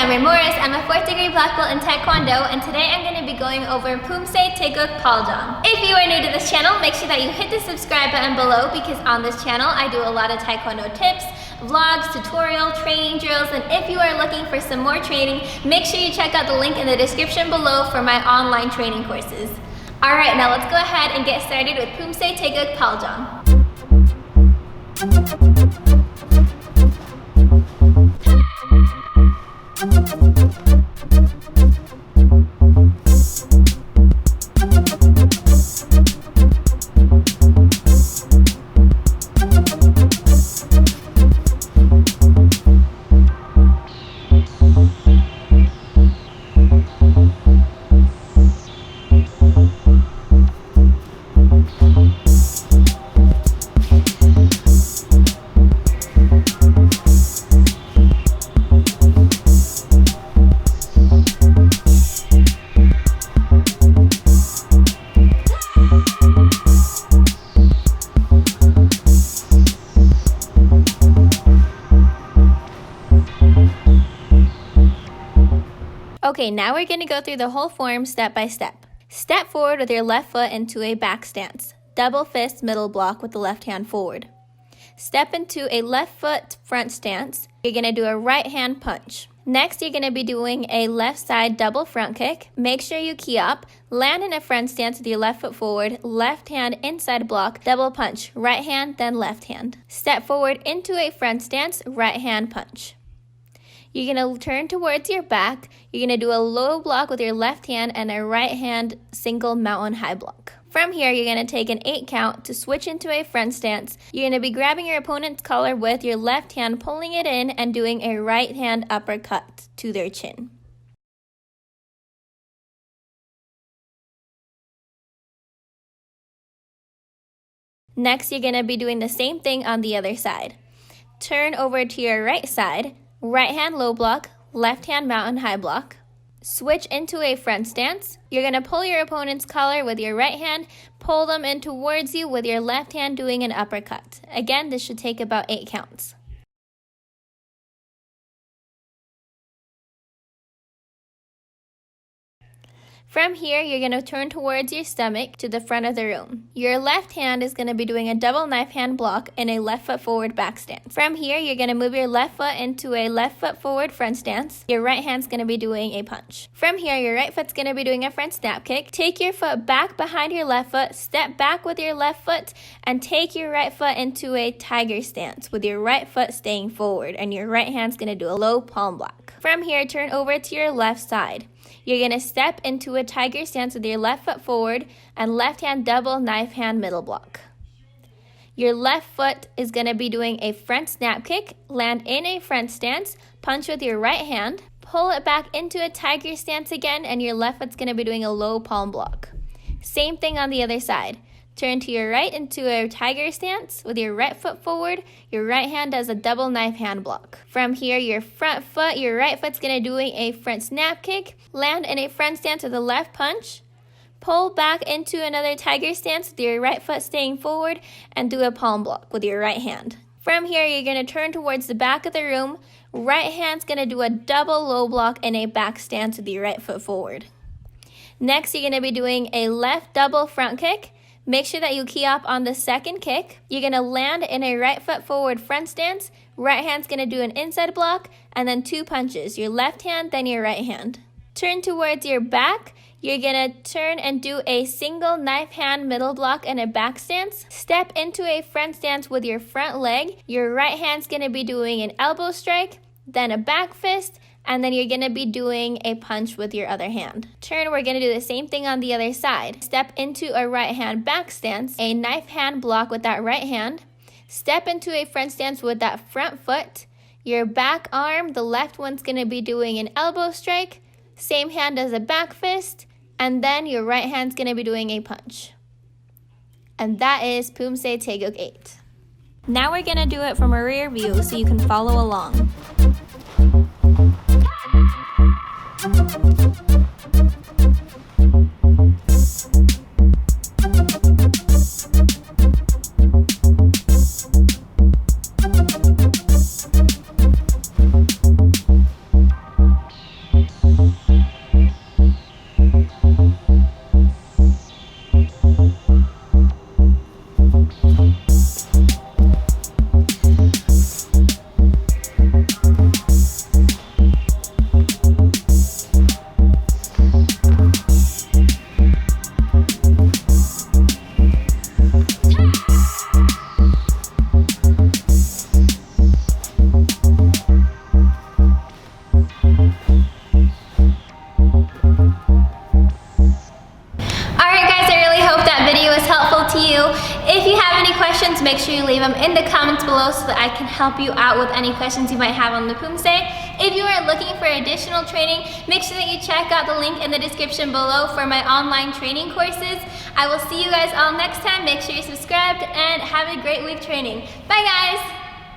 Samery Moras. I'm a 4th degree black belt in Taekwondo, and today I'm going to be going over Poomsae Taeguk Pal Jang. If you are new to this channel, make sure that you hit the subscribe button below, because on this channel I do a lot of Taekwondo tips, vlogs, tutorial, training drills, and if you are looking for some more training, make sure you check out the link in the description below for my online training courses. Alright, now let's go ahead and get started with Poomsae Taeguk Pal Jang. Okay, now we're going to go through the whole form step by step. Step forward with your left foot into a back stance. Double fist middle block with the left hand forward. Step into a left foot front stance. You're going to do a right hand punch. Next, you're going to be doing a left side double front kick. Make sure you key up. Land in a front stance with your left foot forward. Left hand inside block. Double punch. Right hand, then left hand. Step forward into a front stance. Right hand punch. You're going to turn towards your back. You're going to do a low block with your left hand and a right hand single mountain high block. From here, you're going to take an 8 count to switch into a front stance. You're going to be grabbing your opponent's collar with your left hand, pulling it in, and doing a right hand uppercut to their chin. Next, you're going to be doing the same thing on the other side. Turn over to your right side. Right hand low block, left hand mountain high block. Switch into a front stance. You're going to pull your opponent's collar with your right hand, pull them in towards you with your left hand doing an uppercut. Again, this should take about 8 counts. From here, you're going to turn towards your stomach to the front of the room. Your left hand is going to be doing a double knife hand block in a left foot forward back stance. From here, you're going to move your left foot into a left foot forward front stance. Your right hand's going to be doing a punch. From here, your right foot's going to be doing a front snap kick. Take your foot back behind your left foot, step back with your left foot, and take your right foot into a tiger stance with your right foot staying forward, and your right hand's going to do a low palm block. From here, turn over to your left side. You're going to step into a tiger stance with your left foot forward and left hand double knife hand middle block. Your left foot is going to be doing a front snap kick, land in a front stance, punch with your right hand, pull it back into a tiger stance again, and your left foot's going to be doing a low palm block. Same thing on the other side. Turn to your right into a tiger stance with your right foot forward. Your right hand does a double knife hand block. From here, your front foot, your right foot's going to doing a front snap kick. Land in a front stance with a left punch. Pull back into another tiger stance with your right foot staying forward and do a palm block with your right hand. From here, you're going to turn towards the back of the room. Right hand's going to do a double low block in a back stance with your right foot forward. Next, you're going to be doing a left double front kick. Make sure that you key up on the second kick. You're going to land in a right foot forward front stance. Right hand's going to do an inside block and then 2 punches. Your left hand, then your right hand. Turn towards your back. You're going to turn and do a single knife hand middle block and a back stance. Step into a front stance with your front leg. Your right hand's going to be doing an elbow strike, then a back fist, and then you're going to be doing a punch with your other hand. Turn, we're going to do the same thing on the other side. Step into a right hand back stance, a knife hand block with that right hand. Step into a front stance with that front foot. Your back arm, the left one's going to be doing an elbow strike. Same hand as a back fist. And then your right hand's going to be doing a punch. And that is Poomsae Taeguk 8. Now we're going to do it from a rear view so you can follow along. in the comments below so that I can help you out with any questions you might have on the Poomsae. If you are looking for additional training, make sure that you check out the link in the description below for my online training courses. I will see you guys all next time. Make sure you're subscribed and have a great week training. Bye guys!